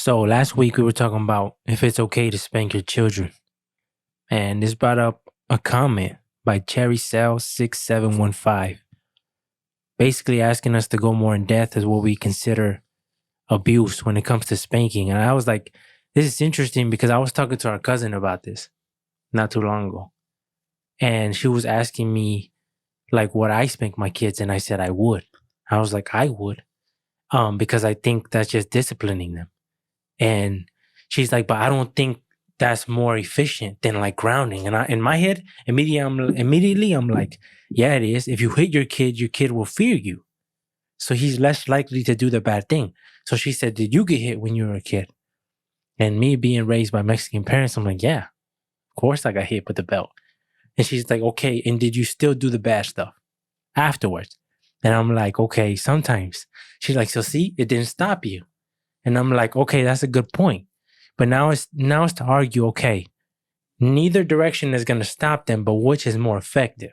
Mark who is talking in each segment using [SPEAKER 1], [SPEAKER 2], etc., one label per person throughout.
[SPEAKER 1] So last week we were talking about if it's okay to spank your children. And this brought up a comment by Cherry Cell 6715, basically asking us to go more in depth as what we consider abuse when it comes to spanking. And I was like, this is interesting because I was talking to our cousin about this not too long ago. And she was asking me like would I spank my kids? And I said I would. I was like, I would. Because I think that's just disciplining them. And she's like, but I don't think that's more efficient than like grounding. And in my head, immediately I'm like, yeah, it is. If you hit your kid will fear you. So he's less likely to do the bad thing. So she said, did you get hit when you were a kid? And me being raised by Mexican parents, I'm like, yeah, of course I got hit with the belt. And she's like, okay, and did you still do the bad stuff afterwards? And I'm like, okay, sometimes. She's like, so see, it didn't stop you. And I'm like, okay, that's a good point. But now it's to argue, okay, neither direction is going to stop them, but which is more effective?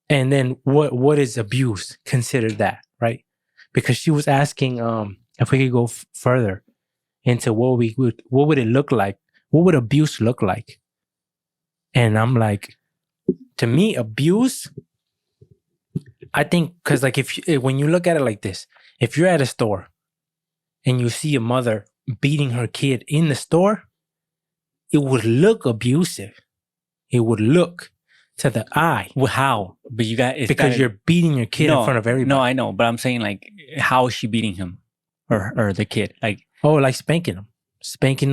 [SPEAKER 1] And then what is abuse considered that, right? Because she was asking if we could go further into what would it look like? What would abuse look like? And I'm like, to me, abuse, I think, because like when you look at it like this, if you're at a store and you see a mother beating her kid in the store, it would look abusive. It would look to the eye.
[SPEAKER 2] Well, how? But you got
[SPEAKER 1] because you're beating your kid in front of everybody.
[SPEAKER 2] No, I know, but I'm saying like, how is she beating him or the kid? Like,
[SPEAKER 1] like spanking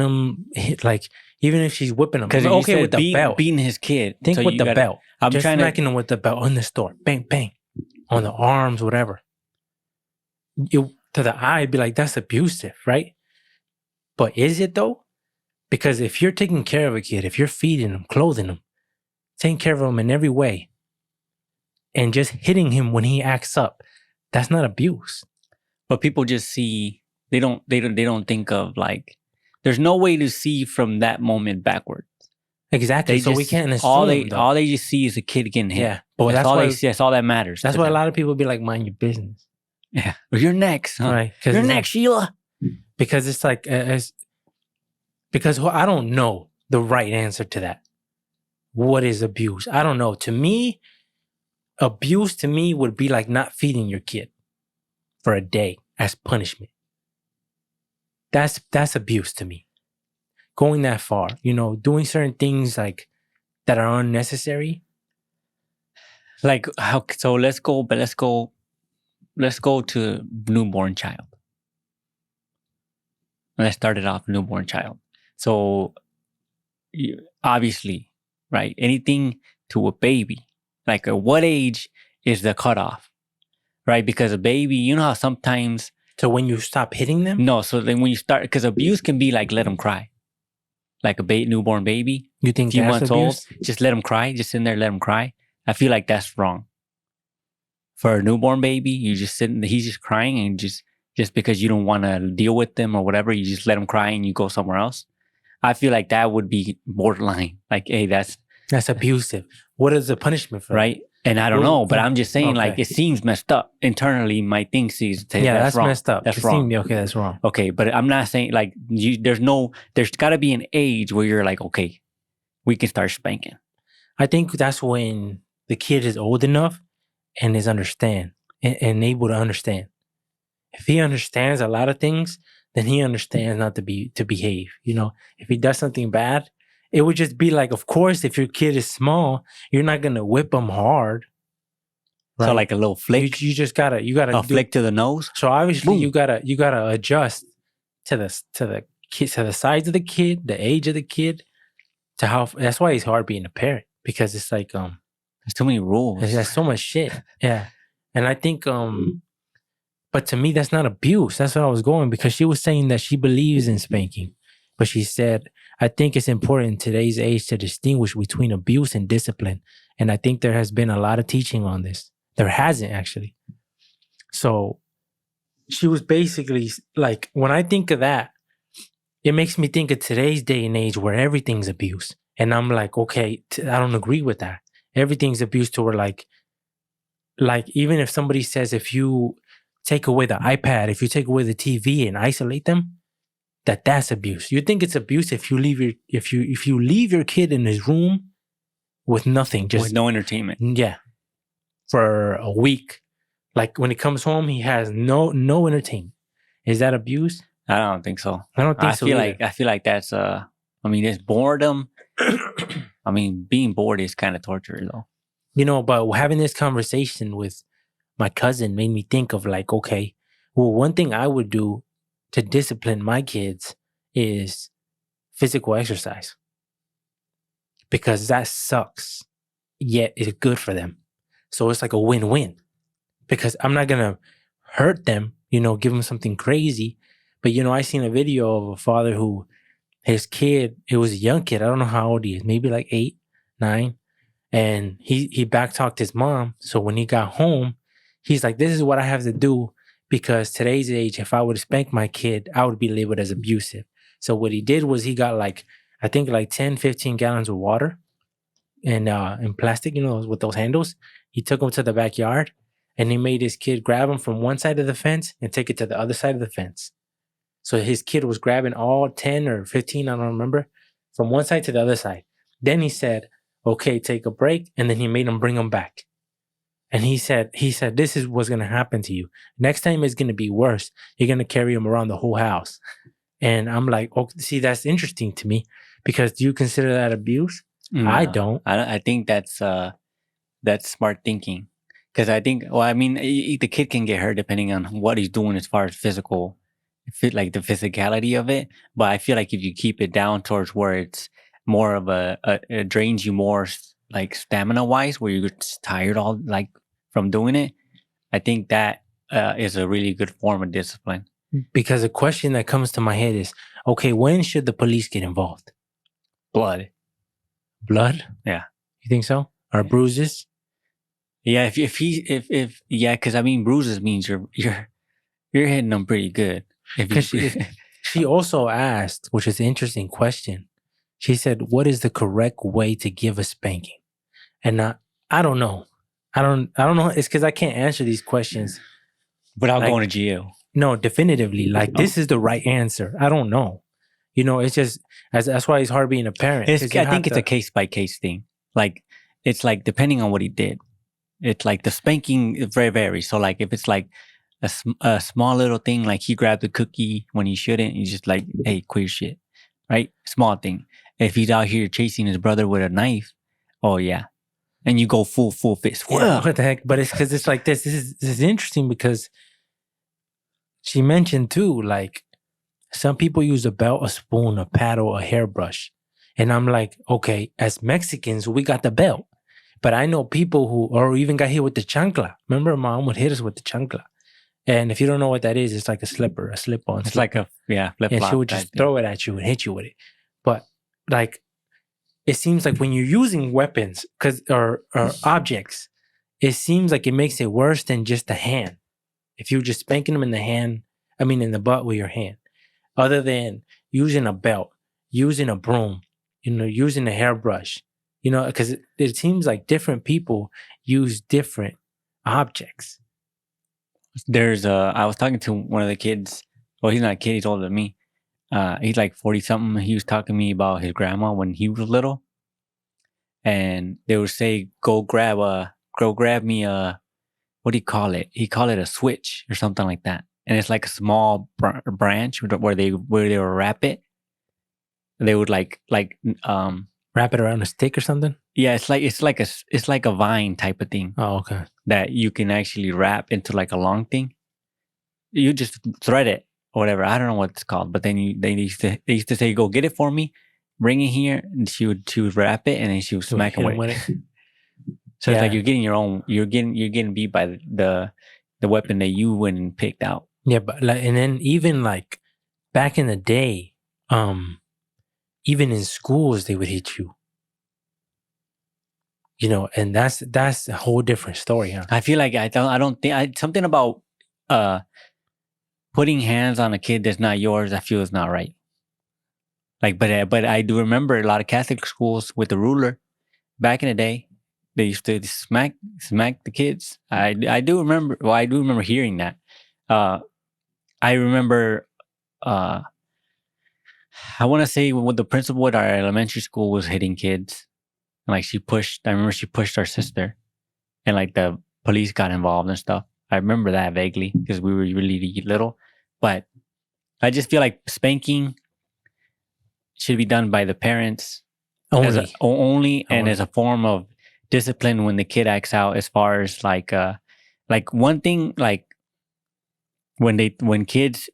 [SPEAKER 1] him, like even if she's whipping him.
[SPEAKER 2] Because okay, with the belt, beating his kid.
[SPEAKER 1] Think so with the belt. I'm just smacking him with the belt in the store, bang bang, on the arms, whatever. To the eye, it'd be like, that's abusive, right? But is it though? Because if you're taking care of a kid, if you're feeding him, clothing him, taking care of him in every way, and just hitting him when he acts up, that's not abuse.
[SPEAKER 2] But people just see, they don't think of like, there's no way to see from that moment backwards.
[SPEAKER 1] Exactly. So we can't assume.
[SPEAKER 2] All they just see is a kid getting hit.
[SPEAKER 1] Yeah. But that's
[SPEAKER 2] all they see. That's all that matters.
[SPEAKER 1] That's why a lot of people be like, mind your business.
[SPEAKER 2] Yeah. Well, you're next. Huh?
[SPEAKER 1] Right.
[SPEAKER 2] You're next, Sheila.
[SPEAKER 1] Because it's like, because I don't know the right answer to that. What is abuse? I don't know. To me, abuse to me would be like not feeding your kid for a day as punishment. That's abuse to me. Going that far, doing certain things like that are unnecessary.
[SPEAKER 2] Like how? So let's go to newborn child. Let's start it off newborn child. So obviously, right? Anything to a baby, like at what age is the cutoff, right? Because a baby, you know how sometimes.
[SPEAKER 1] So when you stop hitting them?
[SPEAKER 2] No, so then when you start, because abuse can be like let them cry. Like a newborn baby,
[SPEAKER 1] you think
[SPEAKER 2] few
[SPEAKER 1] that's
[SPEAKER 2] months
[SPEAKER 1] abuse?
[SPEAKER 2] old, just let them cry, just sit in there, let them cry. I feel like that's wrong. For a newborn baby, you just sit, he's just crying, and just because you don't want to deal with them or whatever, you just let him cry and you go somewhere else. I feel like that would be borderline. Like, hey, that's
[SPEAKER 1] abusive. What is the punishment for
[SPEAKER 2] right?
[SPEAKER 1] that?
[SPEAKER 2] And I don't know, but I'm just saying,
[SPEAKER 1] okay.
[SPEAKER 2] Like, it seems messed up. Internally, my thing sees
[SPEAKER 1] that's
[SPEAKER 2] wrong.
[SPEAKER 1] Messed up.
[SPEAKER 2] That's wrong.
[SPEAKER 1] Okay, that's wrong.
[SPEAKER 2] Okay, but I'm not saying like there's got to be an age where you're like, okay, we can start spanking.
[SPEAKER 1] I think that's when the kid is old enough and is understand and able to understand. If he understands a lot of things, then he understands not to behave. If he does something bad, it would just be like, of course, if your kid is small, you're not gonna whip them hard.
[SPEAKER 2] Right? So like a little flick.
[SPEAKER 1] You just gotta a
[SPEAKER 2] flick to the nose.
[SPEAKER 1] So obviously
[SPEAKER 2] Boom.
[SPEAKER 1] you gotta adjust to the kid, to the size of the kid, the age of the kid, to how. That's why it's hard being a parent, because it's like
[SPEAKER 2] there's too many rules.
[SPEAKER 1] There's so much shit. Yeah, and I think but to me that's not abuse. That's what I was going, because she was saying that she believes in spanking, but she said, I think it's important in today's age to distinguish between abuse and discipline, and I think there has been a lot of teaching on this. There hasn't, actually. So she was basically like, when I think of that, it makes me think of today's day and age where everything's abuse. And I'm like, okay, I don't agree with that. Everything's abuse to where like even if somebody says, if you take away the iPad, if you take away the TV and isolate them, that's abuse. You think it's abuse if you leave your kid in his room with nothing, just
[SPEAKER 2] with no entertainment.
[SPEAKER 1] Yeah, for a week. Like when he comes home, he has no entertainment. Is that abuse?
[SPEAKER 2] I don't think so.
[SPEAKER 1] I don't think so.
[SPEAKER 2] I feel like that's I mean, it's boredom. I mean, being bored is kind of torture, though.
[SPEAKER 1] You know, but having this conversation with my cousin made me think of like, okay, well, one thing I would do to discipline my kids is physical exercise, because that sucks, yet it's good for them. So it's like a win-win, because I'm not going to hurt them, give them something crazy. But, I seen a video of a father who, his kid, it was a young kid. I don't know how old he is, maybe like 8, 9. And he backtalked his mom. So when he got home, he's like, this is what I have to do, because today's age, if I would spank my kid, I would be labeled as abusive. So what he did was he got I think 10, 15 gallons of water and in plastic, with those handles. He took them to the backyard and he made his kid grab them from one side of the fence and take it to the other side of the fence. So his kid was grabbing all 10 or 15, I don't remember, from one side to the other side. Then he said, okay, take a break. And then he made him bring them back. And he said, this is what's going to happen to you. Next time it's going to be worse. You're going to carry him around the whole house. And I'm like, oh, see, that's interesting to me, because do you consider that abuse? No, I don't.
[SPEAKER 2] I think that's smart thinking. Because I think, the kid can get hurt depending on what he's doing as far as physical, like the physicality of it. But I feel like if you keep it down towards where it's more of it drains you more, like stamina wise, where you're tired from doing it, I think that is a really good form of discipline.
[SPEAKER 1] Because the question that comes to my head is, okay, when should the police get involved?
[SPEAKER 2] Blood? Yeah.
[SPEAKER 1] You think so? Or bruises?
[SPEAKER 2] Yeah, because bruises means you're hitting them pretty good.
[SPEAKER 1] She also asked, which is an interesting question. She said, what is the correct way to give a spanking? And I don't know. I don't know. It's because I can't answer these questions
[SPEAKER 2] without going to jail.
[SPEAKER 1] No, definitively. This is the right answer. I don't know. It's just, that's why it's hard being a parent.
[SPEAKER 2] I think it's a case-by-case thing. It's depending on what he did. It's the spanking very varies. So if it's a small little thing, like he grabbed a cookie when he shouldn't, he's just like, hey, quit your shit. Right? Small thing. If he's out here chasing his brother with a knife, oh yeah. And you go full fist.
[SPEAKER 1] Yeah, what the heck? But it's because it's like this. This is interesting, because she mentioned too, some people use a belt, a spoon, a paddle, a hairbrush. And I'm like, okay, as Mexicans, we got the belt. But I know people or even got hit with the chancla. Remember, mom would hit us with the chancla. And if you don't know what that is, it's like a slip-on.
[SPEAKER 2] It's like a flip-flop.
[SPEAKER 1] And she would just throw it at you and hit you with it. But it seems like when you're using weapons or objects, it seems like it makes it worse than just the hand. If you're just spanking them in the butt with your hand, other than using a belt, using a broom, using a hairbrush, because it seems like different people use different objects.
[SPEAKER 2] I was talking to one of the kids. Well, he's not a kid. He's older than me. He's 40 something. He was talking to me about his grandma when he was little, and they would say, "Go grab me a, what do you call it? He called it a switch or something like that." And it's like a small branch where they would wrap it. They would
[SPEAKER 1] wrap it around a stick or something.
[SPEAKER 2] Yeah, it's like a vine type of thing.
[SPEAKER 1] Oh, okay.
[SPEAKER 2] That you can actually wrap into a long thing. You just thread it or whatever. I don't know what it's called, but then they used to say, "Go get it for me, bring it here," and she would wrap it and then she would smack him with it. So it's like you're getting your own. You're getting beat by the weapon that you went and picked out.
[SPEAKER 1] Yeah, but and then even back in the day, even in schools they would hit you. And that's a whole different story, huh?
[SPEAKER 2] I feel like I don't think something about putting hands on a kid that's not yours, I feel is not right. But I do remember a lot of Catholic schools with the ruler back in the day. They used to smack the kids. I do remember. Well, I do remember hearing that. I remember I want to say what the principal at our elementary school was hitting kids. And like I remember she pushed our sister and like the police got involved and stuff. I remember that vaguely because we were really little. But I just feel like spanking should be done by the parents only and as a form of discipline when the kid acts out, as far as like one thing, like when kids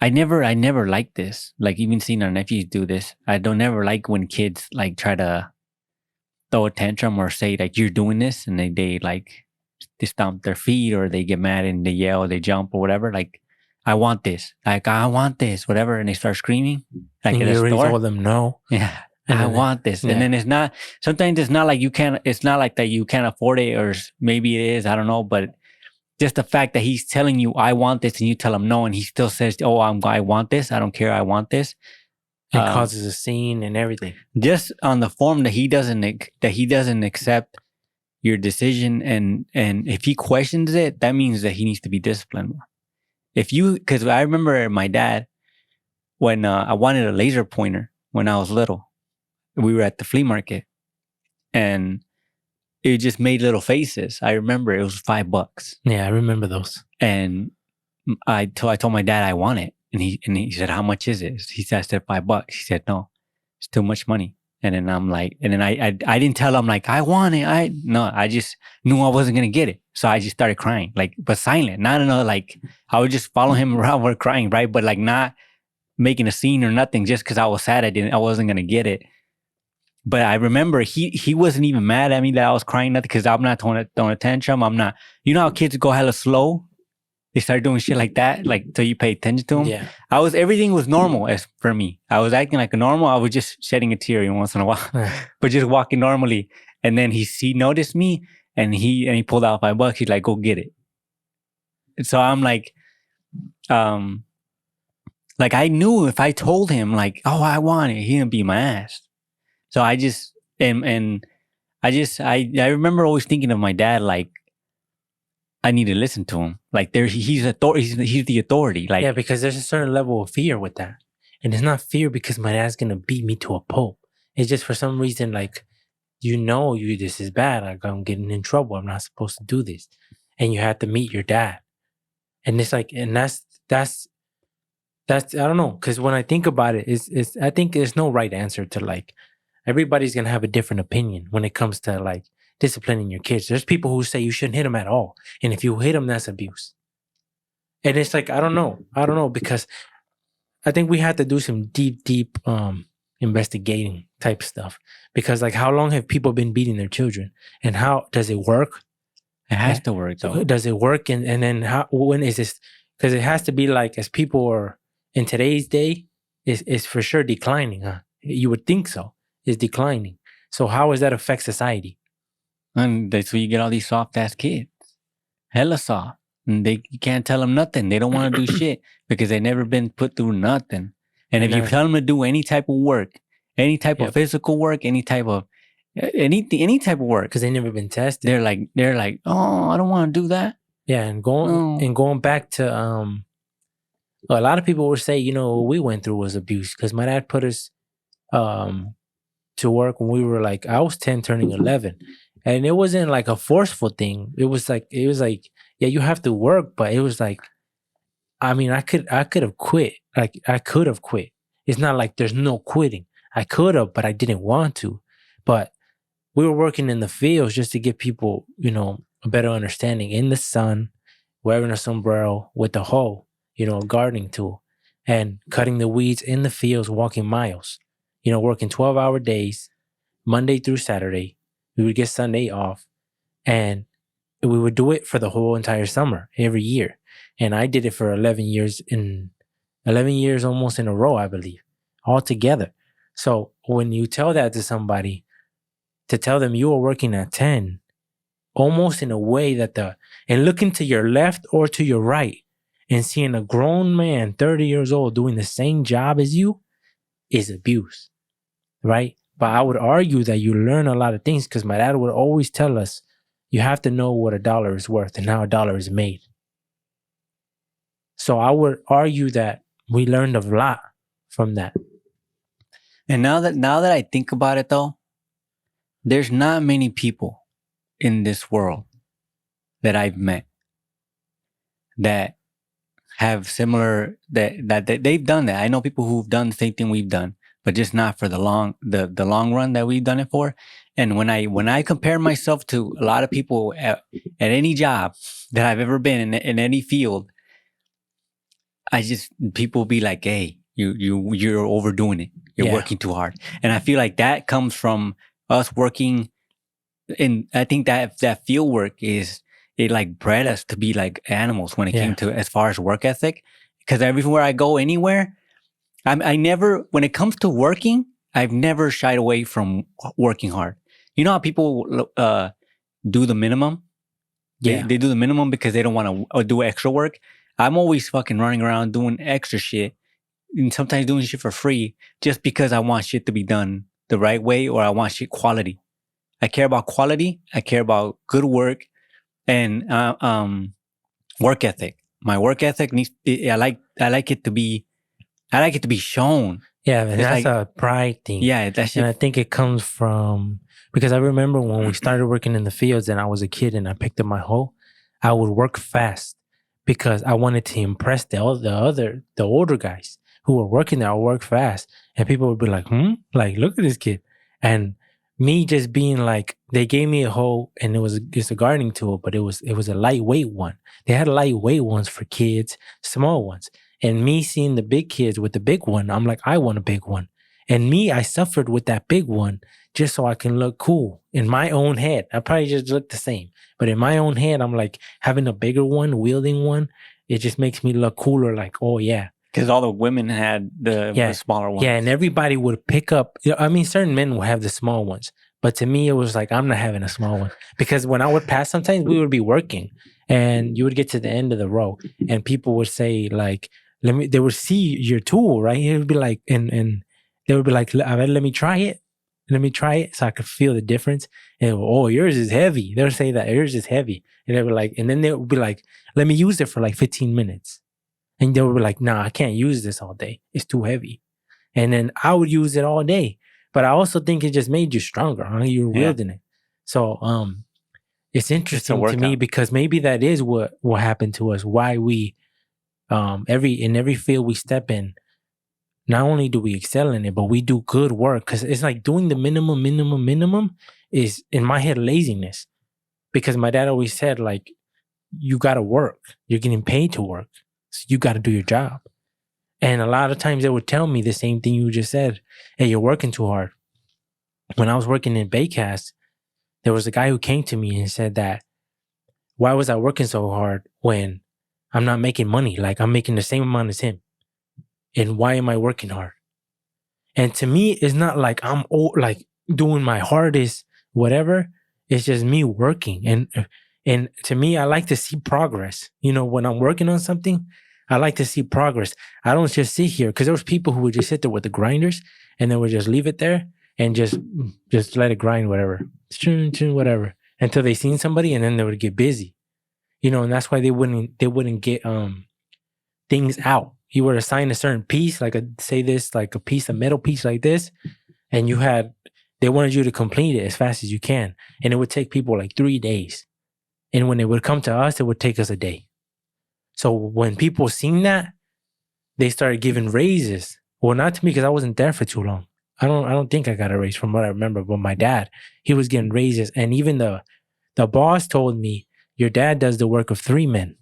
[SPEAKER 2] I never liked this. Like even seeing our nephews do this. I don't never like when kids like try to throw a tantrum or say like you're doing this, and they like they stomp their feet or they get mad and they yell, they jump or whatever. Like I want this, whatever, and they start screaming. Like
[SPEAKER 1] and you already told them no.
[SPEAKER 2] Yeah, I want this, and then it's not. Sometimes it's not like you can't. It's not like that you can't afford it, or maybe it is. I don't know, but just the fact that he's telling you I want this, and you tell him no, and he still says, "Oh, I want this. I don't care. I want this."
[SPEAKER 1] It causes a scene and everything.
[SPEAKER 2] Just on the form that he doesn't accept your decision, and if he questions it, that means that he needs to be disciplined more. Because I remember my dad when I wanted a laser pointer when I was little. We were at the flea market, and it just made little faces. I remember it was $5.
[SPEAKER 1] Yeah, I remember those.
[SPEAKER 2] And I told my dad I want it. And he said, "How much is it?" He said, I said, $5. He said, "No, it's too much money." And then I'm like, and then I didn't tell him like, I want it. I just knew I wasn't going to get it. So I just started crying, like, but silent, not in a, like, I would just follow him around, we're crying, right? But like not making a scene or nothing, just because I was sad I wasn't going to get it. But I remember he wasn't even mad at me that I was crying, nothing, because I'm not throwing a tantrum. I'm not, you know how kids go hella slow? They start doing shit like that, like till you pay attention to them.
[SPEAKER 1] Yeah.
[SPEAKER 2] Everything was normal as for me. I was acting like a normal. I was just shedding a tear once in a while, but just walking normally. And then he noticed me, and he pulled out $5. He's like, "Go get it." And so I'm like I knew if I told him like, "Oh, I want it," he didn't beat my ass. So I just I remember always thinking of my dad like, I need to listen to him. Like he's the authority. Like,
[SPEAKER 1] yeah, because there's a certain level of fear with that. And it's not fear because my dad's going to beat me to a pulp. It's just for some reason, like, this is bad. Like, I'm getting in trouble. I'm not supposed to do this. And you have to meet your dad. And it's like, and that's I don't know. Because when I think about it, I think there's no right answer to like, everybody's going to have a different opinion when it comes to like, disciplining your kids. There's people who say you shouldn't hit them at all. And if you hit them, that's abuse. And it's like, I don't know, because I think we have to do some deep investigating type stuff. Because like, how long have people been beating their children? And how does it work?
[SPEAKER 2] It has to work though.
[SPEAKER 1] Does it work? And then when is this? Because it has to be like, as people are in today's day, is for sure declining, huh? You would think so. It's declining. So how does that affect society?
[SPEAKER 2] And that's where you get all these soft ass kids, hella soft, and you can't tell them nothing. They don't want to do shit because they never been put through nothing. And if you tell them to do any type of work, any type of physical work, any type of work,
[SPEAKER 1] because they never been tested,
[SPEAKER 2] they're like, "Oh, I don't want to do that."
[SPEAKER 1] Yeah, and going back to a lot of people would say, what we went through was abuse, because my dad put us to work when we were like, I was 10 turning 11. And it wasn't like a forceful thing. It was like, yeah, you have to work, but it was like, I mean, I could have quit. Like, I could have quit. It's not like there's no quitting. I could have, but I didn't want to. But we were working in the fields just to give people, a better understanding. In the sun, wearing a sombrero with a hoe, a gardening tool, and cutting the weeds in the fields, walking miles, working 12-hour days, Monday through Saturday. We would get Sunday off, and we would do it for the whole entire summer, every year. And I did it for 11 years almost in a row, I believe, all together. So when you tell that to somebody, to tell them you are working at 10, almost in a way and looking to your left or to your right and seeing a grown man, 30 years old, doing the same job as you is abuse, right? But I would argue that you learn a lot of things, because my dad would always tell us, you have to know what $1 is worth and how $1 is made. So I would argue that we learned a lot from that.
[SPEAKER 2] And now that I think about it, though, there's not many people in this world that I've met that have similar that they've done that. I know people who've done the same thing we've done, but just not for the long run that we've done it for. And when I compare myself to a lot of people at any job that I've ever been in any field, people be like, "Hey, you're overdoing it. You're working too hard." And I feel like that comes from us working in. I think that field work it like bred us to be like animals when it came to as far as work ethic. Because everywhere I go, anywhere, I never, when it comes to working, I've never shied away from working hard. You know how people do the minimum? They do the minimum because they don't want to do extra work. I'm always fucking running around doing extra shit and sometimes doing shit for free just because I want shit to be done the right way or I want shit quality. I care about quality. I care about good work and work ethic. My work ethic I like it to be shown.
[SPEAKER 1] Yeah, and that's like a pride thing.
[SPEAKER 2] Yeah, that shit.
[SPEAKER 1] And I think it comes from, because I remember when we started working in the fields and I was a kid and I picked up my hoe, I would work fast because I wanted to impress the older guys who were working there. I would work fast and people would be like, like, look at this kid. And me just being like, they gave me a hoe and it was just a gardening tool, but it was a lightweight one. They had lightweight ones for kids, small ones. And me seeing the big kids with the big one, I'm like, I want a big one. And I suffered with that big one just so I can look cool in my own head. I probably just look the same. But in my own head, I'm like, having a bigger one, wielding one, it just makes me look cooler. Like, oh yeah.
[SPEAKER 2] Because all the women had the smaller ones.
[SPEAKER 1] Yeah, and everybody would pick up. I mean, certain men will have the small ones. But to me, it was like, I'm not having a small one. Because when I would pass, sometimes we would be working. And you would get to the end of the row. And people would say like, they would see your tool, right? It would be like, and they would be like, let me try it. Let me try it so I could feel the difference. And oh, yours is heavy. They would say that yours is heavy. And they were like, and then they would be like, let me use it for like 15 minutes. And they would be like, nah, I can't use this all day. It's too heavy. And then I would use it all day. But I also think it just made you stronger. Huh? You were wielding it. So it's interesting to me because maybe that is what happened to us. Why we in every field we step in, not only do we excel in it, but we do good work. Because it's like doing the minimum is, in my head, laziness. Because my dad always said, like, you got to work. You're getting paid to work. So you got to do your job. And a lot of times they would tell me the same thing you just said. Hey, you're working too hard. When I was working in Baycast, there was a guy who came to me and said that, why was I working so hard when I'm not making money? Like, I'm making the same amount as him. And why am I working hard? And to me, it's not like I'm like doing my hardest, whatever. It's just me working. And to me, I like to see progress. You know, when I'm working on something, I like to see progress. I don't just sit here, because there was people who would just sit there with the grinders and they would just leave it there and just let it grind, whatever, until they seen somebody, and then they would get busy. You know, and that's why they wouldn't get things out. You were assigned a certain piece, like a piece, a metal piece like this, and they wanted you to complete it as fast as you can. And it would take people like 3 days. And when it would come to us, it would take us a day. So when people seen that, they started giving raises. Well, not to me, because I wasn't there for too long. I don't think I got a raise from what I remember, but my dad, he was getting raises. And even the boss told me, your dad does the work of 3 men.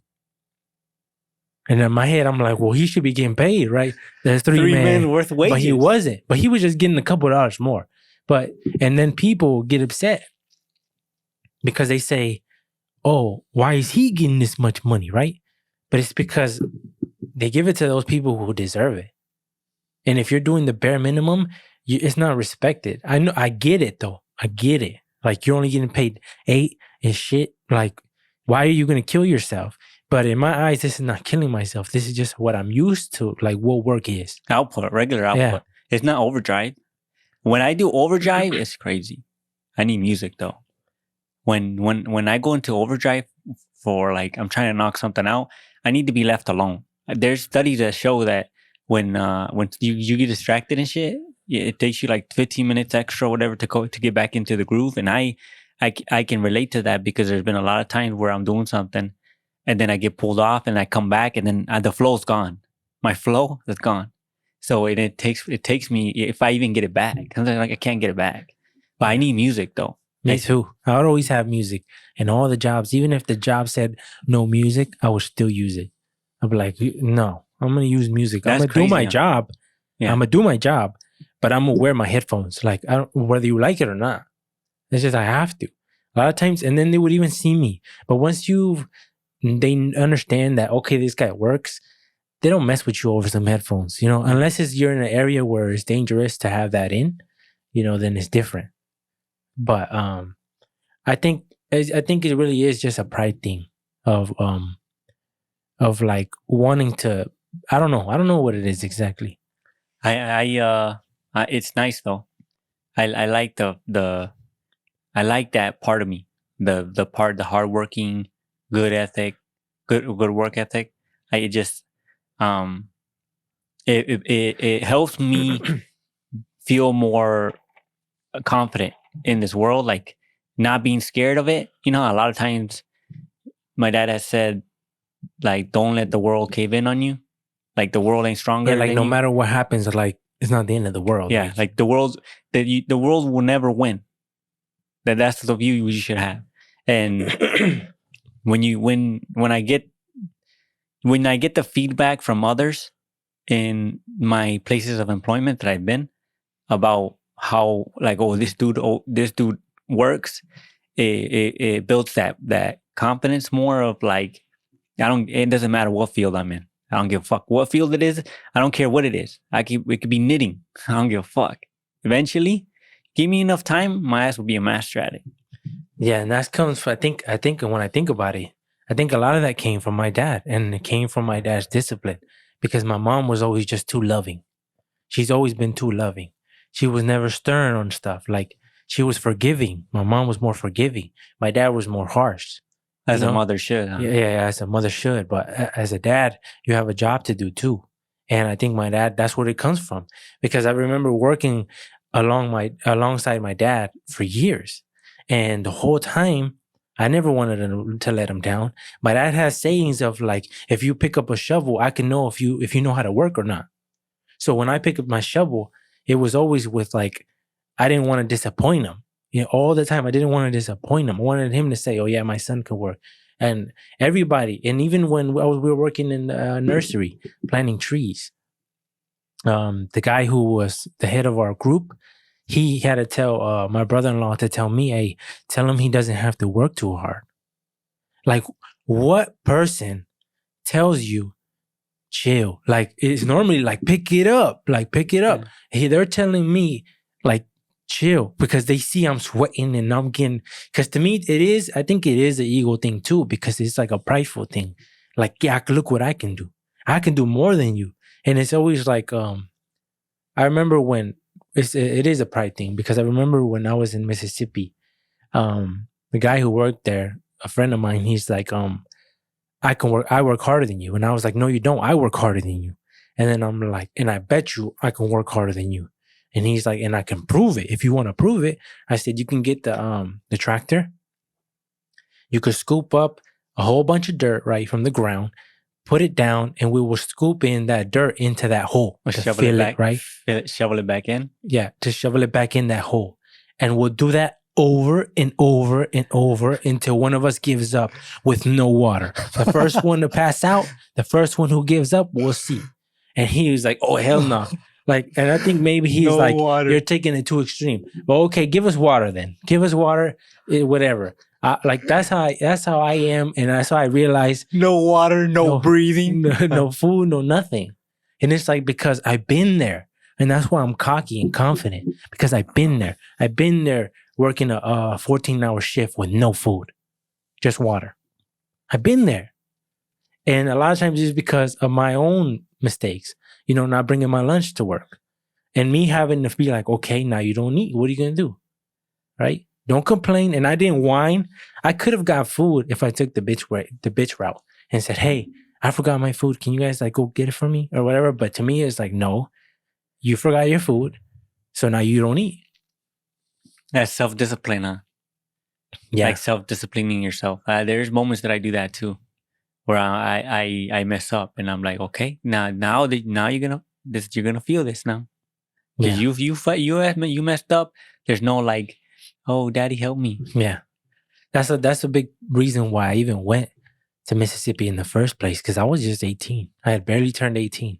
[SPEAKER 1] And in my head, I'm like, well, he should be getting paid, right? There's 3 men
[SPEAKER 2] worth of wages.
[SPEAKER 1] But he wasn't. But he was just getting a couple of dollars more. And then people get upset because they say, oh, why is he getting this much money, right? But it's because they give it to those people who deserve it. And if you're doing the bare minimum, it's not respected. I know, I get it though. I get it. Like, you're only getting paid 8 and shit. Like, why are you going to kill yourself? But in my eyes, this is not killing myself. This is just what I'm used to, like what work is.
[SPEAKER 2] Output, regular output. Yeah. It's not overdrive. When I do overdrive, it's crazy. I need music though. When I go into overdrive for, like, I'm trying to knock something out, I need to be left alone. There's studies that show that when you get distracted and shit, it takes you like 15 minutes extra or whatever to get back into the groove. And I can relate to that because there's been a lot of times where I'm doing something and then I get pulled off and I come back and then the flow's gone. My flow is gone. So it takes me, if I even get it back, sometimes like I can't get it back. But I need music though.
[SPEAKER 1] Me too. I would always have music in all the jobs. Even if the job said no music, I would still use it. I'd be like, no, I'm going to use music. I'm going to do my job.
[SPEAKER 2] Yeah.
[SPEAKER 1] I'm going to do my job, but I'm going to wear my headphones. Like, whether you like it or not. It's just I have to. A lot of times, and then they would even see me. But once they understand that, okay, this guy works, they don't mess with you over some headphones, unless you're in an area where it's dangerous to have that in, then it's different. But I think it really is just a pride thing of like wanting to. I don't know what it is exactly.
[SPEAKER 2] It's nice though. I like I like that part of me. The hardworking, good ethic, good work ethic. It helps me feel more confident in this world, like not being scared of it. A lot of times my dad has said, like, don't let the world cave in on you. Like the world ain't stronger.
[SPEAKER 1] Yeah, like no matter what happens, like it's not the end of the world.
[SPEAKER 2] Yeah, like the world will never win. That's the view you should have. And when I get the feedback from others in my places of employment that I've been about how, like, this dude works, it builds that confidence more of like, it doesn't matter what field I'm in. I don't give a fuck what field it is. I don't care what it is. It could be knitting. I don't give a fuck. Eventually, give me enough time, my ass will be a master at it.
[SPEAKER 1] Yeah, and that comes from, I think when I think about it, I think a lot of that came from my dad, and it came from my dad's discipline, because my mom was always just too loving. She's always been too loving. She was never stern on stuff. Like, she was forgiving. My mom was more forgiving. My dad was more harsh.
[SPEAKER 2] As a mother should. Huh?
[SPEAKER 1] Yeah, as a mother should. But as a dad, you have a job to do too. And I think my dad, that's where it comes from. Because I remember working alongside my dad for years. And the whole time, I never wanted to let him down. My dad has sayings of like, if you pick up a shovel, I can know if you know how to work or not. So when I pick up my shovel, it was always with like, I didn't want to disappoint him. All the time, I didn't want to disappoint him. I wanted him to say, oh yeah, my son can work. And everybody, and even when we were working in the nursery, planting trees, the guy who was the head of our group, he had to tell my brother-in-law to tell me, hey, tell him he doesn't have to work too hard. Like, what person tells you, chill? Like, it's normally like, pick it up. Yeah. Hey, they're telling me, like, chill, because they see I'm sweating and I'm getting, because to me, I think it is an ego thing too, because it's like a prideful thing. Like, yeah, look what I can do. I can do more than you. And it's always like, I remember when, it is a pride thing, because I remember when I was in Mississippi, the guy who worked there, a friend of mine, he's like, I work harder than you. And I was like, no, you don't. I work harder than you. And then I'm like, and I bet you I can work harder than you. And he's like, and I can prove it. If you want to prove it, I said, you can get the tractor. You could scoop up a whole bunch of dirt right from the ground, put it down, and we will scoop in that dirt into that hole.
[SPEAKER 2] Shovel it back, right? Shovel it back in?
[SPEAKER 1] Yeah, to shovel it back in that hole. And we'll do that over and over and over until one of us gives up with no water. The first one to pass out, the first one who gives up, we'll see. And he was like, oh, hell no. Like, and I think maybe he's no like, water. You're taking it too extreme. But okay, give us water then. Give us water, whatever. Like, that's how I am, and that's how I realize.
[SPEAKER 2] No water, no breathing.
[SPEAKER 1] No food, no nothing. And it's like, because I've been there. And that's why I'm cocky and confident, because I've been there. I've been there working a 14-hour shift with no food, just water. I've been there. And a lot of times it's because of my own mistakes, not bringing my lunch to work. And me having to be like, okay, now you don't eat. What are you going to do? Right? Don't complain. And I didn't whine. I could have got food if I took the bitch route and said, hey, I forgot my food. Can you guys like go get it for me or whatever? But to me, it's like, no, you forgot your food. So now you don't eat.
[SPEAKER 2] That's self-discipline, huh?
[SPEAKER 1] Yeah.
[SPEAKER 2] Like self-disciplining yourself. There's moments that I do that too, where I mess up and I'm like, okay, now you're gonna feel this now. Because you messed up. There's no like, oh, daddy, help me.
[SPEAKER 1] Yeah. That's a big reason why I even went to Mississippi in the first place, because I was just 18. I had barely turned 18.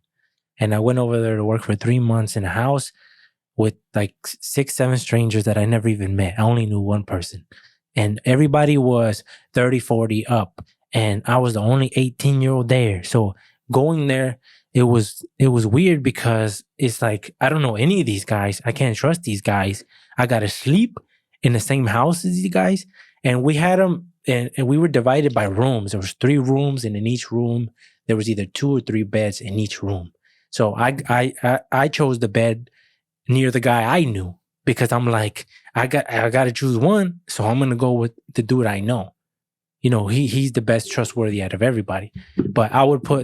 [SPEAKER 1] And I went over there to work for 3 months in a house with like 6, 7 strangers that I never even met. I only knew one person. And everybody was 30, 40 up. And I was the only 18-year-old there. So going there, it was weird because it's like, I don't know any of these guys. I can't trust these guys. I got to sleep in the same house as these guys. And we had them, and we were divided by rooms. There was 3 rooms, and in each room, there was either 2 or 3 beds in each room. So I chose the bed near the guy I knew, because I'm like, I got to choose one, so I'm gonna go with the dude I know. You know, he's the best trustworthy out of everybody. But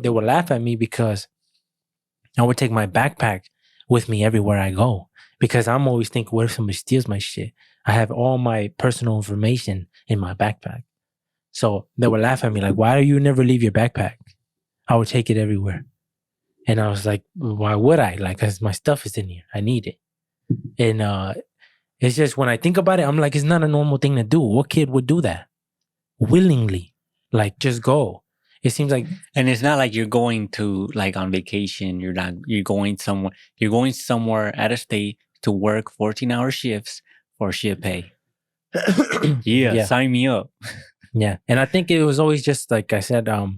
[SPEAKER 1] they would laugh at me because I would take my backpack with me everywhere I go, because I'm always thinking, what if somebody steals my shit? I have all my personal information in my backpack. So they would laugh at me like, why do you never leave your backpack? I would take it everywhere. And I was like, why would I? Like, because my stuff is in here. I need it. And it's just, when I think about it, I'm like, it's not a normal thing to do. What kid would do that willingly? Like, just go. It seems like,
[SPEAKER 2] and it's not like you're going to like on vacation. You're going somewhere out of state to work 14-hour shifts for shit pay. Yeah, sign me up.
[SPEAKER 1] Yeah. And I think it was always just, like I said, having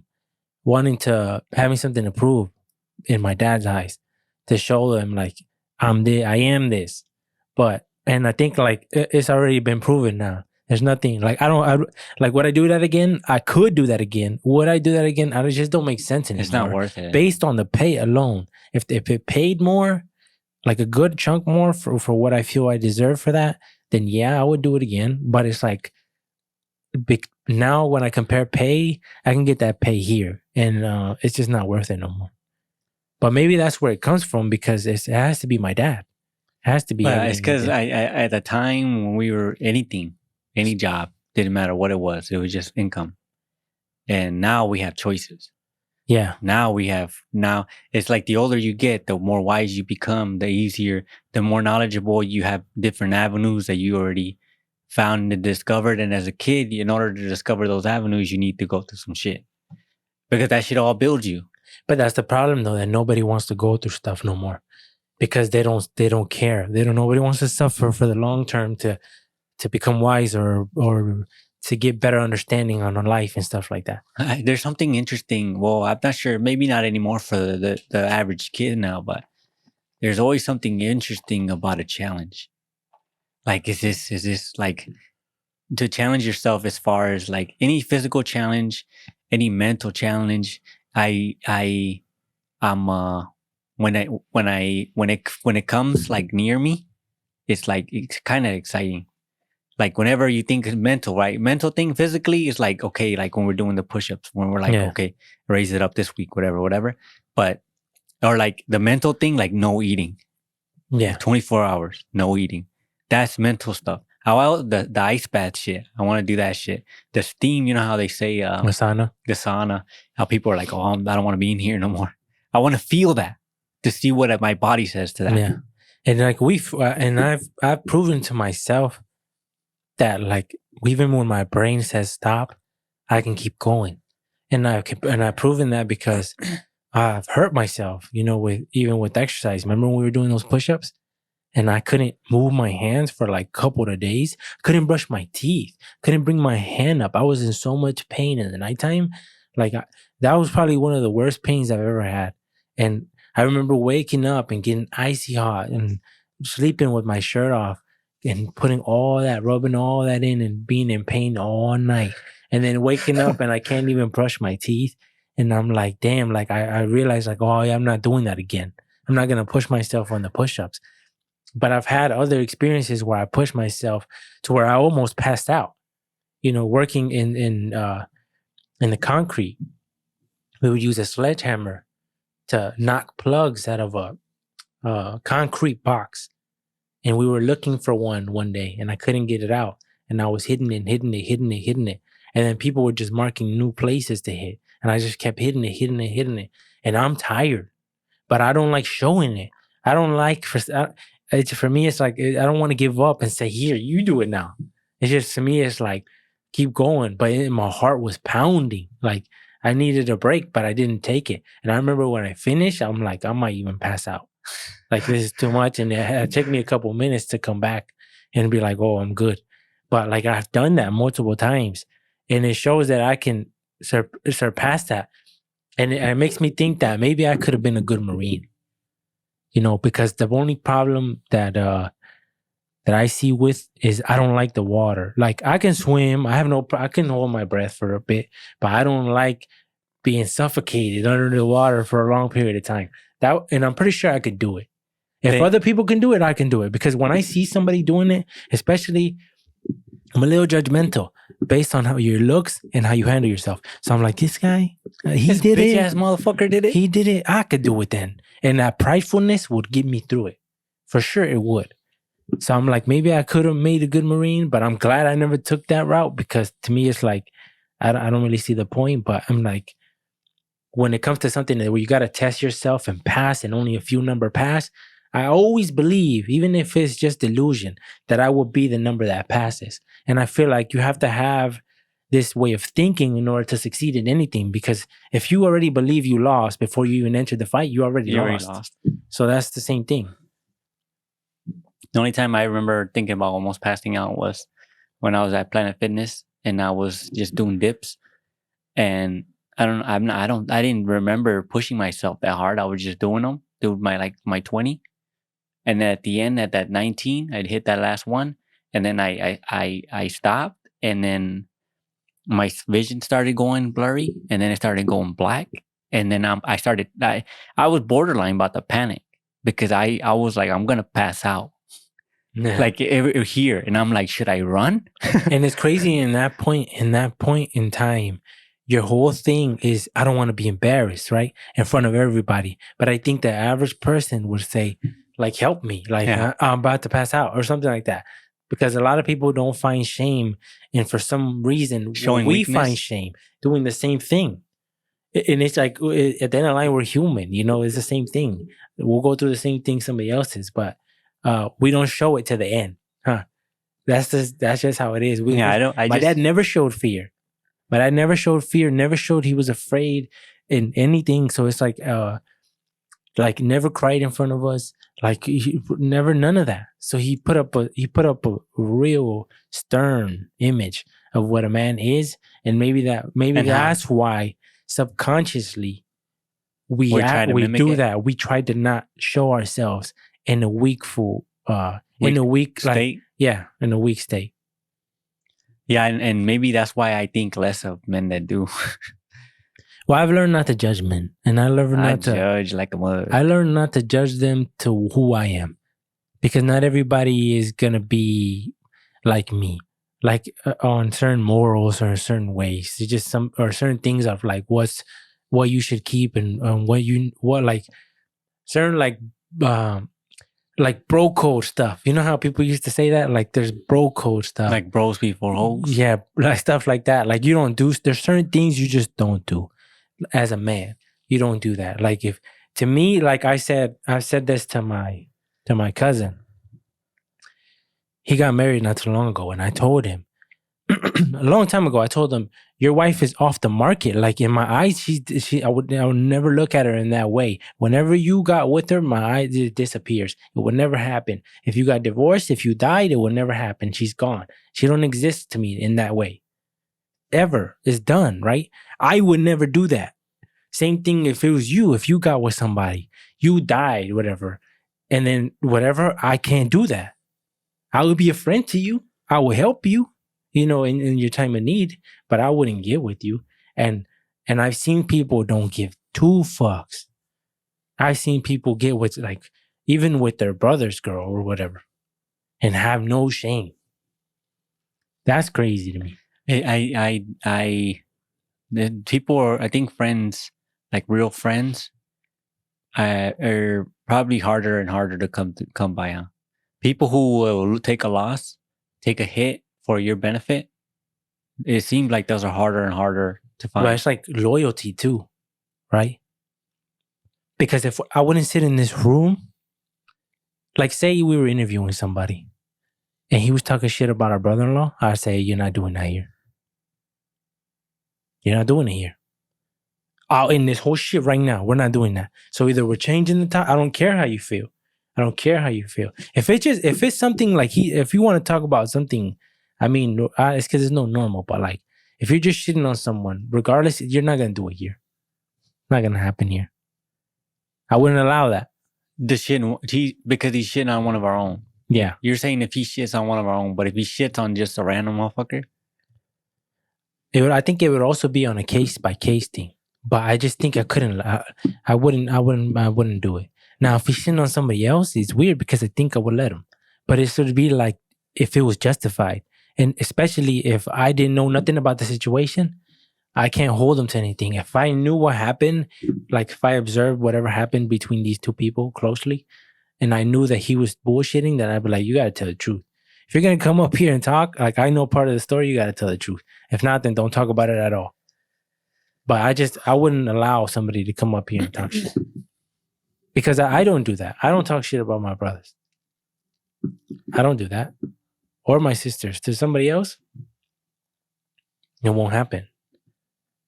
[SPEAKER 1] something to prove in my dad's eyes, to show them like, I am this. And I think like it's already been proven now. There's nothing like, would I do that again? I could do that again. Would I do that again? I just don't make sense anymore.
[SPEAKER 2] It's not worth it.
[SPEAKER 1] Based on the pay alone. If it paid more, like a good chunk more for what I feel I deserve for that, then yeah, I would do it again. But it's like, now when I compare pay, I can get that pay here. And it's just not worth it no more. But maybe that's where it comes from, because it has to be my dad. It has to be.
[SPEAKER 2] It's because I at the time when we were any job, didn't matter what it was just income. And now we have choices.
[SPEAKER 1] Yeah.
[SPEAKER 2] Now it's like the older you get, the more wise you become, the more knowledgeable you have, different avenues that you already found and discovered. And as a kid, in order to discover those avenues, you need to go through some shit, because that shit all builds you.
[SPEAKER 1] But that's the problem, though, that nobody wants to go through stuff no more, because they don't care. Nobody wants to suffer for the long term to become wiser or to get better understanding on life and stuff like that.
[SPEAKER 2] There's something interesting. Well, I'm not sure, maybe not anymore for the average kid now, but there's always something interesting about a challenge. Like, is this like to challenge yourself as far as like any physical challenge, any mental challenge? When it comes like near me, it's like, it's kind of exciting. Like whenever you think mental, right? Mental thing physically is like, okay, like when we're doing the push-ups, when we're like, okay, raise it up this week, whatever. But, or like the mental thing, like no eating.
[SPEAKER 1] Yeah.
[SPEAKER 2] 24 hours, no eating. That's mental stuff. The ice bath shit, I want to do that shit. The steam, you know how they say
[SPEAKER 1] the
[SPEAKER 2] sauna, how people are like, oh, I don't want to be in here no more. I want to feel that, to see what my body says to that.
[SPEAKER 1] Yeah. And like I've proven to myself that like even when my brain says stop, I can keep going. And I've proven that because I've hurt myself, even with exercise. Remember when we were doing those push-ups? And I couldn't move my hands for like a couple of days. Couldn't brush my teeth. Couldn't bring my hand up. I was in so much pain in the nighttime. Like that was probably one of the worst pains I've ever had. And I remember waking up and getting icy hot and sleeping with my shirt off and rubbing all that in and being in pain all night. And then waking up and I can't even brush my teeth. And I'm like, damn, like I realized like, oh yeah, I'm not doing that again. I'm not going to push myself on the push-ups. But I've had other experiences where I pushed myself to where I almost passed out, working in the concrete. we would use a sledgehammer to knock plugs out of a concrete box. And we were looking for one day, and I couldn't get it out. And I was hitting it. And then people were just marking new places to hit. And I just kept hitting it. And I'm tired, but I don't like showing it. I don't like, for me, it's like, I don't want to give up and say, here, you do it now. It's just, to me, it's like, keep going. But my heart was pounding. Like, I needed a break, but I didn't take it. And I remember when I finished, I'm like, I might even pass out. Like, this is too much. And it took me a couple minutes to come back and be like, oh, I'm good. But like, I've done that multiple times. And it shows that I can surpass that. And it makes me think that maybe I could have been a good Marine. Because the only problem that I see with is I don't like the water. Like, I can swim. I can hold my breath for a bit, but I don't like being suffocated under the water for a long period of time. And I'm pretty sure I could do it. If other people can do it, I can do it. Because when I see somebody doing it, especially, I'm a little judgmental based on how your looks and how you handle yourself. So I'm like, this guy, he did it.
[SPEAKER 2] Bitch ass motherfucker did it.
[SPEAKER 1] He did it. I could do it then. And that pridefulness would get me through it. For sure it would. So I'm like, maybe I could have made a good Marine, but I'm glad I never took that route, because to me, it's like, I don't really see the point. But I'm like, when it comes to something where you got to test yourself and pass, and only a few number pass, I always believe, even if it's just delusion, that I will be the number that passes. And I feel like you have to have this way of thinking in order to succeed in anything, because if you already believe you lost before you even entered the fight, you already lost. So that's the same thing.
[SPEAKER 2] The only time I remember thinking about almost passing out was when I was at Planet Fitness and I was just doing dips, and I didn't remember pushing myself that hard. I was just doing them, doing my 20, and then at the end, at that 19, I'd hit that last one, and then I stopped, and then my vision started going blurry, and then it started going black, and then I was borderline about to panic, because I was like, I'm gonna pass out.
[SPEAKER 1] Yeah.
[SPEAKER 2] Like here, and I'm like, should I run?
[SPEAKER 1] And it's crazy in that point in time, your whole thing is, I don't want to be embarrassed, right? In front of everybody. But I think the average person would say, like, help me, like, yeah, I'm about to pass out or something like that. Because a lot of people don't find shame. And for some reason, we find shame doing the same thing. And it's like, at the end of the line, we're human, it's the same thing. We'll go through the same thing somebody else is, but we don't show it to the end, huh? That's just how it is. My dad never showed fear. My dad never showed fear. Never showed he was afraid in anything. So it's like never cried in front of us. Like, never, none of that. So he put up a real stern image of what a man is, and maybe that's why subconsciously we do that. We try to not show ourselves in a weak state. In a weak state.
[SPEAKER 2] Yeah, and maybe that's why I think less of men that do.
[SPEAKER 1] Well, I've learned not to judge men, and I learned not to
[SPEAKER 2] judge like a mother.
[SPEAKER 1] I learned not to judge them to who I am, because not everybody is gonna be like me, like on certain morals or certain ways. It's just certain things of like what you should keep and certain like bro code stuff. You know how people used to say that? Like, there's bro code stuff.
[SPEAKER 2] Like bros before hoes?
[SPEAKER 1] Yeah, like stuff like that. Like, you don't do, there's certain things you just don't do as a man. You don't do that. Like, to me, like I said this to my cousin. He got married not too long ago, and I told him, a long time ago, I told him, your wife is off the market. Like, in my eyes, I would never look at her in that way. Whenever you got with her, my eyes, it disappears. It would never happen. If you got divorced, if you died, it would never happen. She's gone. She don't exist to me in that way. Ever. It's done, right? I would never do that. Same thing if it was you. If you got with somebody, you died, whatever, and then whatever, I can't do that. I would be a friend to you. I will help you, in your time of need, but I wouldn't get with you. And I've seen people don't give two fucks. I've seen people get with, like, even with their brother's girl or whatever, and have no shame. That's crazy to me.
[SPEAKER 2] The people are, I think friends like real friends, are probably harder and harder to come by. Huh? People who will take a loss, take a hit for your benefit. It seems like those are harder and harder to find.
[SPEAKER 1] But it's like loyalty too, right? Because if I wouldn't sit in this room, like say we were interviewing somebody and he was talking shit about our brother-in-law, I'd say, you're not doing that here. You're not doing it here. Oh, in this whole shit right now, we're not doing that. So either we're changing the time. I don't care how you feel. I don't care how you feel. If it's something like if you want to talk about something, I mean, it's because it's no normal. But like, if you're just shitting on someone, regardless, you're not gonna do it here. Not gonna happen here. I wouldn't allow that.
[SPEAKER 2] Because he's shitting on one of our own.
[SPEAKER 1] Yeah.
[SPEAKER 2] You're saying if he shits on one of our own, but if he shits on just a random motherfucker,
[SPEAKER 1] I think it would also be on a case by case thing. But I just think I couldn't. I wouldn't do it. Now, if he's shitting on somebody else, it's weird because I think I would let him. But it should be like if it was justified, and especially if I didn't know nothing about the situation, I can't hold him to anything. If I knew what happened, like if I observed whatever happened between these two people closely, and I knew that he was bullshitting, then I'd be like, you got to tell the truth. If you're going to come up here and talk, like I know part of the story, you got to tell the truth. If not, then don't talk about it at all. But I wouldn't allow somebody to come up here and talk shit. Because I don't do that. I don't talk shit about my brothers. I don't do that. Or my sisters. To somebody else, it won't happen.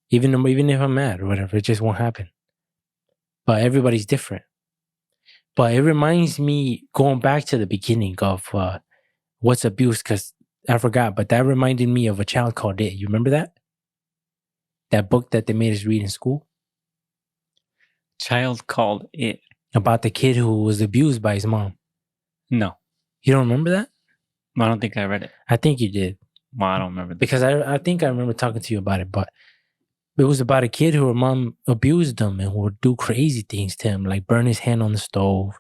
[SPEAKER 1] Even if I'm mad or whatever, it just won't happen. But everybody's different. But it reminds me, going back to the beginning of what's abuse, because I forgot, but that reminded me of A Child Called It. You remember that? That book that they made us read in school?
[SPEAKER 2] Child Called It.
[SPEAKER 1] About the kid who was abused by his mom.
[SPEAKER 2] No.
[SPEAKER 1] You don't remember that?
[SPEAKER 2] I don't think I read it.
[SPEAKER 1] I think you did.
[SPEAKER 2] Well, I don't remember that.
[SPEAKER 1] Because I think I remember talking to you about it, but it was about a kid who her mom abused him and would do crazy things to him, like burn his hand on the stove,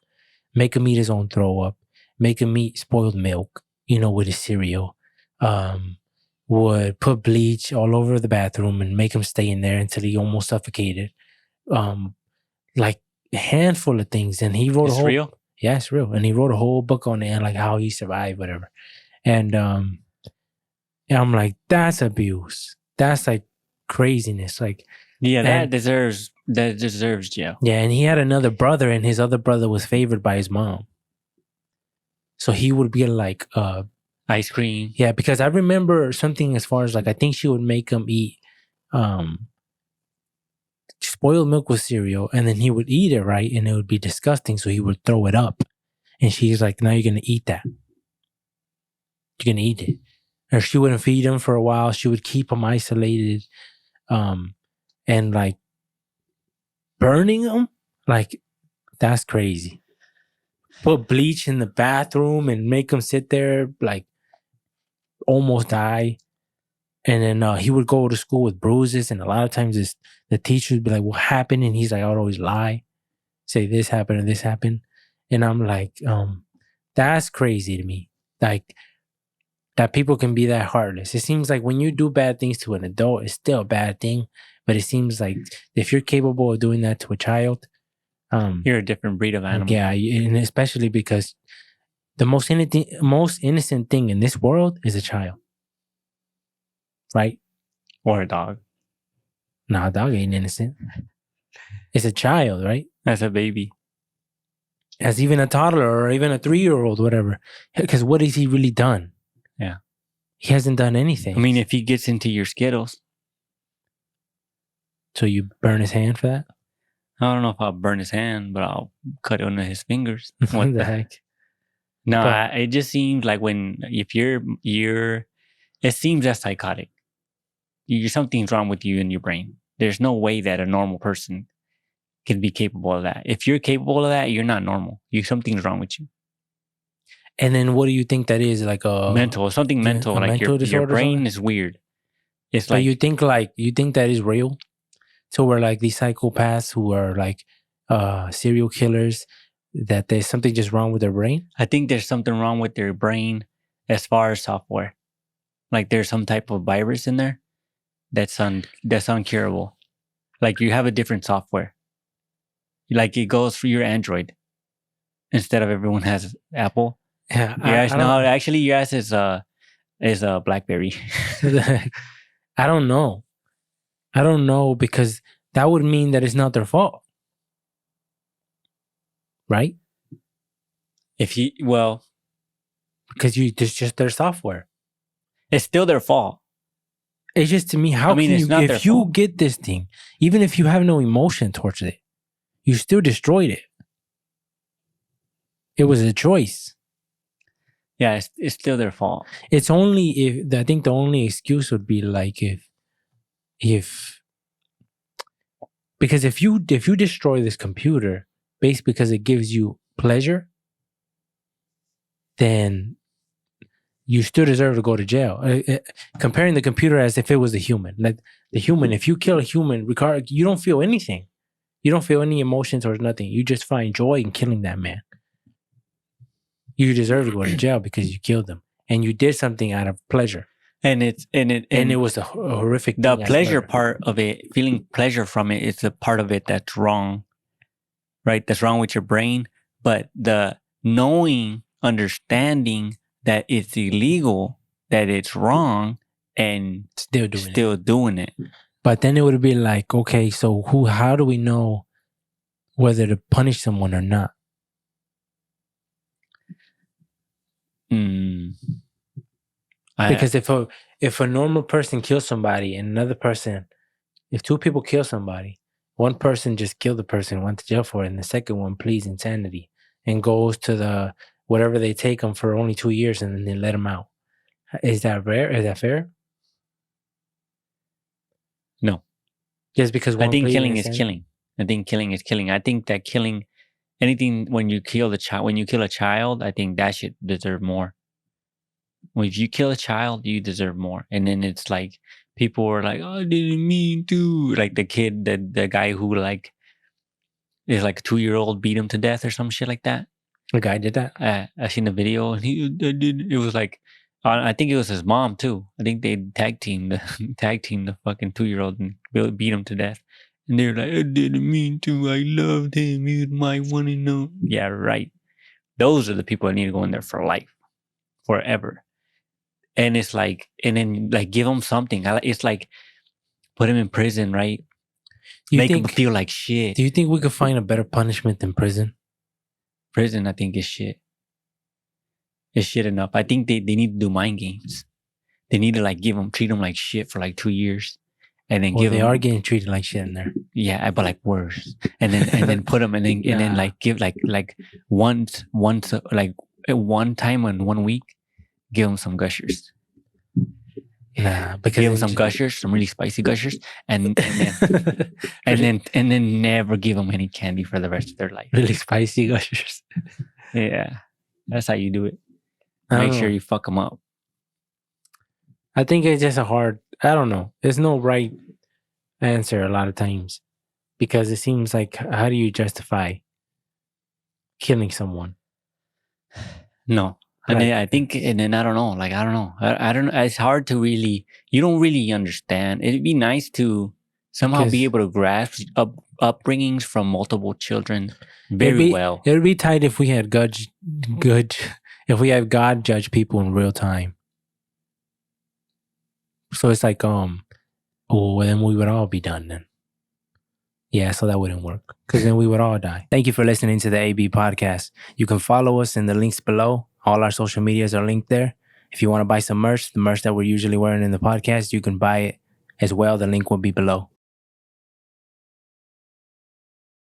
[SPEAKER 1] make him eat his own throw up, make him eat spoiled milk, with his cereal, would put bleach all over the bathroom and make him stay in there until he almost suffocated. Like a handful of things. And he wrote
[SPEAKER 2] real?
[SPEAKER 1] Yeah, it's real. And he wrote a whole book on it and like how he survived, whatever. And I'm like, that's abuse. That's like craziness. Like,
[SPEAKER 2] yeah, that deserves jail.
[SPEAKER 1] Yeah, and he had another brother, and his other brother was favored by his mom. So he would be like
[SPEAKER 2] ice cream.
[SPEAKER 1] Yeah, because I remember something as far as like I think she would make him eat spoiled milk with cereal, and then he would eat it, right? And it would be disgusting, so he would throw it up. And she's like, now you're gonna eat that. You're gonna eat it. Or she wouldn't feed him for a while. She would keep him isolated. And like burning him, like that's crazy. Put bleach in the bathroom and make him sit there, like almost die. And then he would go to school with bruises, and a lot of times the teacher would be like, what happened? And he's like, I would always lie, say this happened and this happened. And I'm like, that's crazy to me. Like that people can be that heartless. It seems like when you do bad things to an adult, it's still a bad thing. But it seems like if you're capable of doing that to a child,
[SPEAKER 2] you're a different breed of animal.
[SPEAKER 1] Yeah, and especially because the most innocent thing in this world is a child. Right?
[SPEAKER 2] Or a dog.
[SPEAKER 1] Nah, a dog ain't innocent. It's a child, right?
[SPEAKER 2] That's a baby.
[SPEAKER 1] As even a toddler or even a 3-year-old, whatever. Because what has he really done?
[SPEAKER 2] Yeah.
[SPEAKER 1] He hasn't done anything.
[SPEAKER 2] I mean, if he gets into your Skittles.
[SPEAKER 1] So you burn his hand for that?
[SPEAKER 2] I don't know if I'll burn his hand, but I'll cut it under his fingers.
[SPEAKER 1] What the heck?
[SPEAKER 2] No, it just seems like if you're, it seems that's psychotic. Something's wrong with you in your brain. There's no way that a normal person can be capable of that. If you're capable of that, you're not normal. Something's wrong with you.
[SPEAKER 1] And then what do you think that is? Like
[SPEAKER 2] mental, something mental. Like your brain is weird. It's like
[SPEAKER 1] you think that is real? So we're like these psychopaths who are like serial killers, that there's something just wrong with their brain?
[SPEAKER 2] I think there's something wrong with their brain as far as software. Like there's some type of virus in there that's uncurable. Like you have a different software. Like it goes for your Android instead of everyone has Apple.
[SPEAKER 1] Yeah,
[SPEAKER 2] Actually, your ass is a BlackBerry.
[SPEAKER 1] I don't know. I don't know because that would mean that it's not their fault, right? Because it's just their software.
[SPEAKER 2] It's still their fault.
[SPEAKER 1] It's just to me, how can you, if you get this thing, even if you have no emotion towards it, you still destroyed it. It was a choice.
[SPEAKER 2] Yeah, it's still their fault.
[SPEAKER 1] It's only if, I think the only excuse would be like because if you destroy this computer based because it gives you pleasure, then you still deserve to go to jail. Comparing the computer as if it was a human. Like the human, if you kill a human, you don't feel anything. You don't feel any emotions or nothing. You just find joy in killing that man. You deserve to go to jail because you killed him. And you did something out of pleasure.
[SPEAKER 2] And it
[SPEAKER 1] was a horrific
[SPEAKER 2] thing. The pleasure part of it, feeling pleasure from it, is the part of it that's wrong. Right? That's wrong with your brain. But the knowing, understanding that it's illegal, that it's wrong, and still doing it.
[SPEAKER 1] But then it would be like, okay, so how do we know whether to punish someone or not? Because if a normal person kills somebody and another person, if two people kill somebody, one person just killed the person, went to jail for it, and the second one pleads insanity and goes to the whatever they take them for only 2 years and then they let them out. Is that rare? Is that fair?
[SPEAKER 2] No.
[SPEAKER 1] Just because
[SPEAKER 2] I think killing is killing. I think killing is killing. I think that killing anything when you kill a child, I think that should deserve more. If you kill a child, you deserve more. And then it's like people were like, "Oh, I didn't mean to." Like the kid, the guy who like is like a 2-year-old beat him to death or some shit like that.
[SPEAKER 1] The guy did that.
[SPEAKER 2] I seen the video, and it was like, I think it was his mom too. I think they tag teamed the fucking 2-year-old and beat him to death. And they're like, "I didn't mean to. I loved him. He was my one and only." Yeah, right. Those are the people that need to go in there for life, forever. And it's like, and then like give them something. It's like put him in prison, right? Make him feel like shit.
[SPEAKER 1] Do you think we could find a better punishment than prison?
[SPEAKER 2] Prison, I think, is shit. It's shit enough. I think they need to do mind games. They need to like treat them like shit for like 2 years, and then
[SPEAKER 1] they are getting treated like shit in there.
[SPEAKER 2] Yeah, but like worse. And then put them and then like give like once like one time in 1 week, give them some gushers.
[SPEAKER 1] Nah,
[SPEAKER 2] because give them some gushers, some really spicy gushers, and then never give them any candy for the rest of their life.
[SPEAKER 1] Really spicy gushers.
[SPEAKER 2] Yeah, that's how you do it. Make sure you fuck them up.
[SPEAKER 1] I think it's just I don't know. There's no right answer a lot of times because it seems like, how do you justify killing someone?
[SPEAKER 2] No. Right. And I think, and then I don't know. Like, I don't know. I don't know. It's hard to really, you don't really understand. It'd be nice to somehow be able to grasp upbringings from multiple children very well.
[SPEAKER 1] It would be tight if we had if we had God judge people in real time. So it's like, then we would all be done then. Yeah, so that wouldn't work because then we would all die. Thank you for listening to the AB podcast. You can follow us in the links below. All our social medias are linked there. If you want to buy some merch, the merch that we're usually wearing in the podcast, you can buy it as well. The link will be below.